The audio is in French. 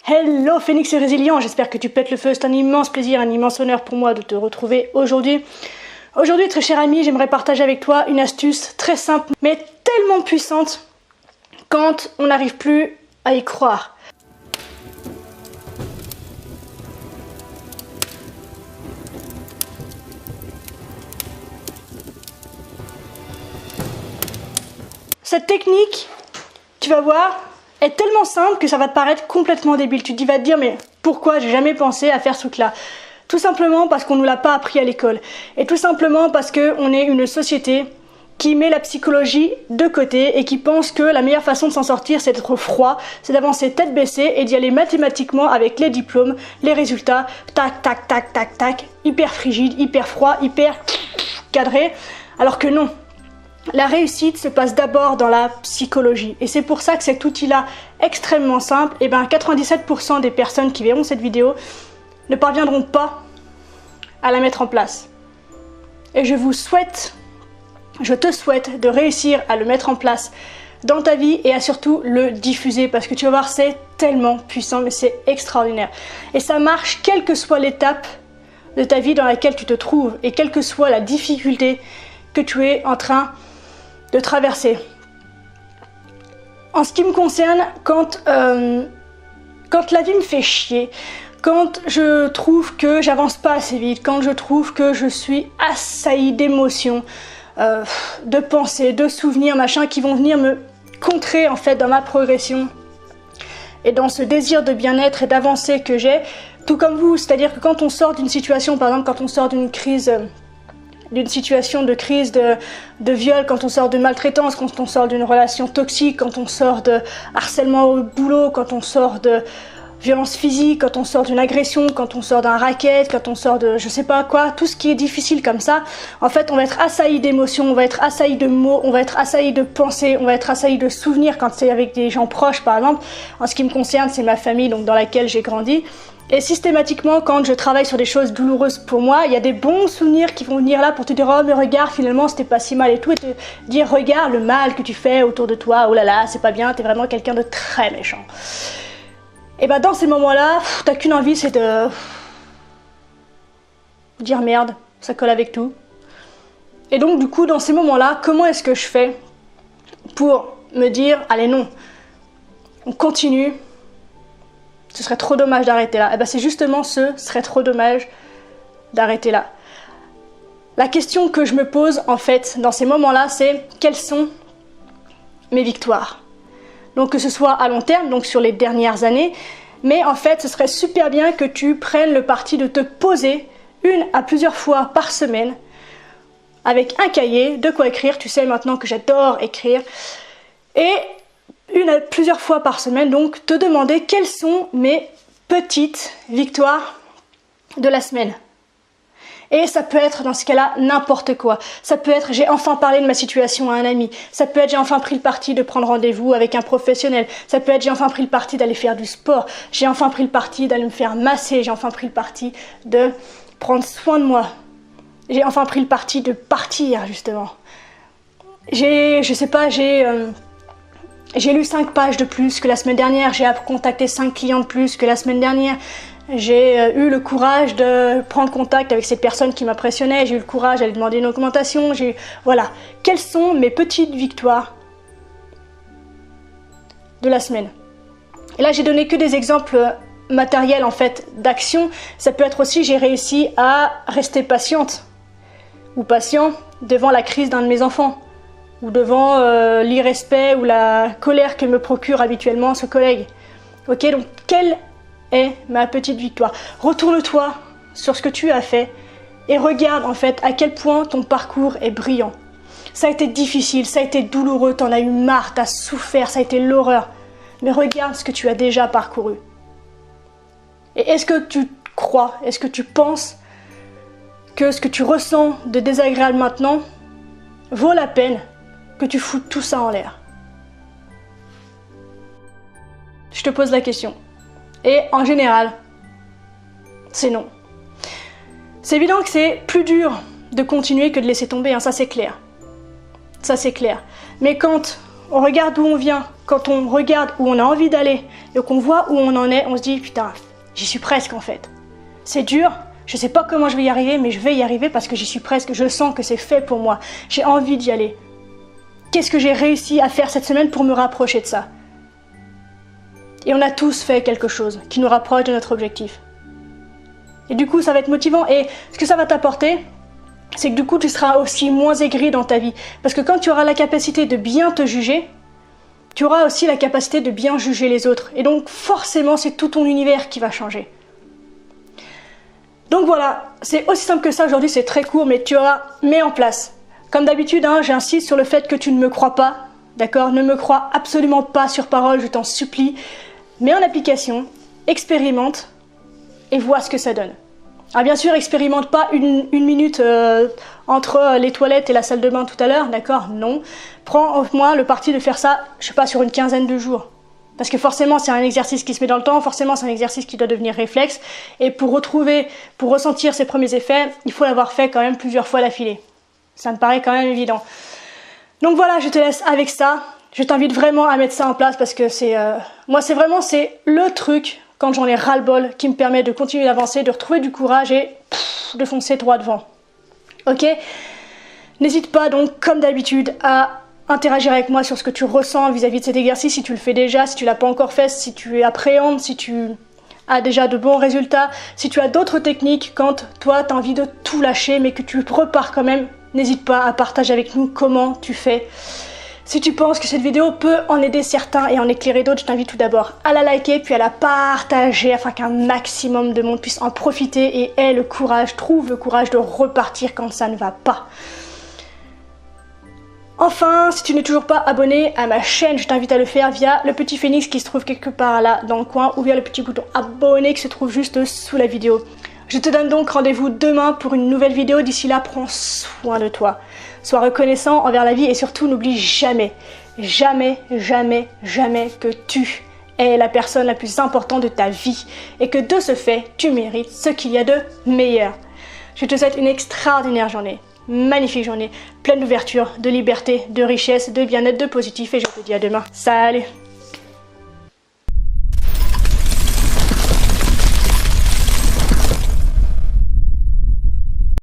Hello Phoenix et Résilient, j'espère que tu pètes le feu, c'est un immense plaisir, un immense honneur pour moi de te retrouver aujourd'hui. Aujourd'hui, très cher ami, j'aimerais partager avec toi une astuce très simple, mais tellement puissante quand on n'arrive plus à y croire. Cette technique, tu vas voir, est tellement simple que ça va te paraître complètement débile. Tu vas te dire, mais pourquoi j'ai jamais pensé à faire ce truc-là? Tout simplement parce qu'on ne nous l'a pas appris à l'école. Et tout simplement parce qu'on est une société qui met la psychologie de côté et qui pense que la meilleure façon de s'en sortir, c'est d'être froid, c'est d'avancer tête baissée et d'y aller mathématiquement avec les diplômes, les résultats, tac, tac, tac, tac, tac, hyper frigide, hyper froid, hyper cadré, alors que non. La réussite se passe d'abord dans la psychologie et c'est pour ça que cet outil-là extrêmement simple, 97% des personnes qui verront cette vidéo ne parviendront pas à la mettre en place. Et je te souhaite de réussir à le mettre en place dans ta vie et à surtout le diffuser parce que tu vas voir, c'est tellement puissant, mais c'est extraordinaire. Et ça marche quelle que soit l'étape de ta vie dans laquelle tu te trouves et quelle que soit la difficulté que tu es en train de traverser. En ce qui me concerne, quand la vie me fait chier, quand je trouve que j'avance pas assez vite, quand je trouve que je suis assaillie d'émotions, de pensées, de souvenirs, machin, qui vont venir me contrer en fait dans ma progression et dans ce désir de bien-être et d'avancer que j'ai, tout comme vous, c'est-à-dire que quand on sort d'une situation, par exemple quand on sort d'une crise, d'une situation de crise de viol, quand on sort de maltraitance, quand on sort d'une relation toxique, quand on sort de harcèlement au boulot, quand on sort de violence physique, quand on sort d'une agression, quand on sort d'un racket, quand on sort de je sais pas quoi, tout ce qui est difficile comme ça, en fait on va être assailli d'émotions, on va être assailli de mots, on va être assailli de pensées, on va être assailli de souvenirs quand c'est avec des gens proches par exemple. En ce qui me concerne, c'est ma famille donc dans laquelle j'ai grandi. Et systématiquement, quand je travaille sur des choses douloureuses pour moi, il y a des bons souvenirs qui vont venir là pour te dire « Oh mais regarde, finalement c'était pas si mal et tout » et te dire « Regarde le mal que tu fais autour de toi, oh là là, c'est pas bien, t'es vraiment quelqu'un de très méchant. » Et dans ces moments-là, t'as qu'une envie, c'est de dire « Merde, ça colle avec tout. » Et donc du coup, dans ces moments-là, comment est-ce que je fais pour me dire « Allez non, on continue. » Ce serait trop dommage d'arrêter là. C'est justement ce serait trop dommage d'arrêter là. La question que je me pose en fait dans ces moments-là, c'est quelles sont mes victoires? Donc que ce soit à long terme, donc sur les dernières années, mais en fait ce serait super bien que tu prennes le parti de te poser une à plusieurs fois par semaine avec un cahier, de quoi écrire. Tu sais maintenant que j'adore écrire. Et une à plusieurs fois par semaine, donc te demander quelles sont mes petites victoires de la semaine. Et ça peut être dans ce cas-là n'importe quoi. Ça peut être j'ai enfin parlé de ma situation à un ami. Ça peut être j'ai enfin pris le parti de prendre rendez-vous avec un professionnel. Ça peut être j'ai enfin pris le parti d'aller faire du sport. J'ai enfin pris le parti d'aller me faire masser. J'ai enfin pris le parti de prendre soin de moi. J'ai enfin pris le parti de partir justement. J'ai lu 5 pages de plus que la semaine dernière, j'ai contacté 5 clients de plus que la semaine dernière, j'ai eu le courage de prendre contact avec cette personne qui m'impressionnait, j'ai eu le courage d'aller demander une augmentation, voilà. Quelles sont mes petites victoires de la semaine? Et là, j'ai donné que des exemples matériels en fait d'action. Ça peut être aussi j'ai réussi à rester patiente ou patient devant la crise d'un de mes enfants, ou devant l'irrespect ou la colère que me procure habituellement ce collègue. Ok, donc quelle est ma petite victoire? Retourne-toi sur ce que tu as fait et regarde en fait à quel point ton parcours est brillant. Ça a été difficile, ça a été douloureux, t'en as eu marre, t'as souffert, ça a été l'horreur. Mais regarde ce que tu as déjà parcouru. Et est-ce que tu crois, est-ce que tu penses que ce que tu ressens de désagréable maintenant vaut la peine que tu foutes tout ça en l'air? Je te pose la question. Et en général, c'est non. C'est évident que c'est plus dur de continuer que de laisser tomber, hein, ça c'est clair. Ça c'est clair. Mais quand on regarde d'où on vient, quand on regarde où on a envie d'aller et qu'on voit où on en est, on se dit putain, j'y suis presque en fait. C'est dur, je sais pas comment je vais y arriver, mais je vais y arriver parce que j'y suis presque, je sens que c'est fait pour moi, j'ai envie d'y aller. Qu'est-ce que j'ai réussi à faire cette semaine pour me rapprocher de ça? Et on a tous fait quelque chose qui nous rapproche de notre objectif. Et du coup, ça va être motivant. Et ce que ça va t'apporter, c'est que du coup, tu seras aussi moins aigri dans ta vie. Parce que quand tu auras la capacité de bien te juger, tu auras aussi la capacité de bien juger les autres. Et donc, forcément, c'est tout ton univers qui va changer. Donc voilà, c'est aussi simple que ça. Aujourd'hui, c'est très court, mais tu auras mis en place. Comme d'habitude, hein, j'insiste sur le fait que tu ne me crois pas. D'accord? Ne me crois absolument pas sur parole, je t'en supplie. Mets en application, expérimente et vois ce que ça donne. Alors bien sûr, expérimente pas une minute entre les toilettes et la salle de bain tout à l'heure, d'accord? Non. Prends au moins le parti de faire ça, je sais pas, sur une quinzaine de jours. Parce que forcément, c'est un exercice qui se met dans le temps, forcément, c'est un exercice qui doit devenir réflexe. Et pour ressentir ses premiers effets, il faut l'avoir fait quand même plusieurs fois d'affilée. Ça me paraît quand même évident. Donc voilà, je te laisse avec ça. Je t'invite vraiment à mettre ça en place parce que moi, c'est le truc, quand j'en ai ras-le-bol, qui me permet de continuer d'avancer, de retrouver du courage et de foncer droit devant. Ok? N'hésite pas donc, comme d'habitude, à interagir avec moi sur ce que tu ressens vis-à-vis de cet exercice, si tu le fais déjà, si tu l'as pas encore fait, si tu appréhendes, si tu as déjà de bons résultats, si tu as d'autres techniques quand toi, tu as envie de tout lâcher mais que tu repars quand même, n'hésite pas à partager avec nous comment tu fais. Si tu penses que cette vidéo peut en aider certains et en éclairer d'autres, je t'invite tout d'abord à la liker puis à la partager afin qu'un maximum de monde puisse en profiter et trouve le courage de repartir quand ça ne va pas. Enfin, si tu n'es toujours pas abonné à ma chaîne, je t'invite à le faire via le petit phénix qui se trouve quelque part là dans le coin ou via le petit bouton abonner qui se trouve juste sous la vidéo. Je te donne donc rendez-vous demain pour une nouvelle vidéo. D'ici là, prends soin de toi. Sois reconnaissant envers la vie et surtout n'oublie jamais, jamais, jamais, jamais que tu es la personne la plus importante de ta vie et que de ce fait, tu mérites ce qu'il y a de meilleur. Je te souhaite une extraordinaire journée, magnifique journée, pleine d'ouverture, de liberté, de richesse, de bien-être, de positif et je te dis à demain. Salut!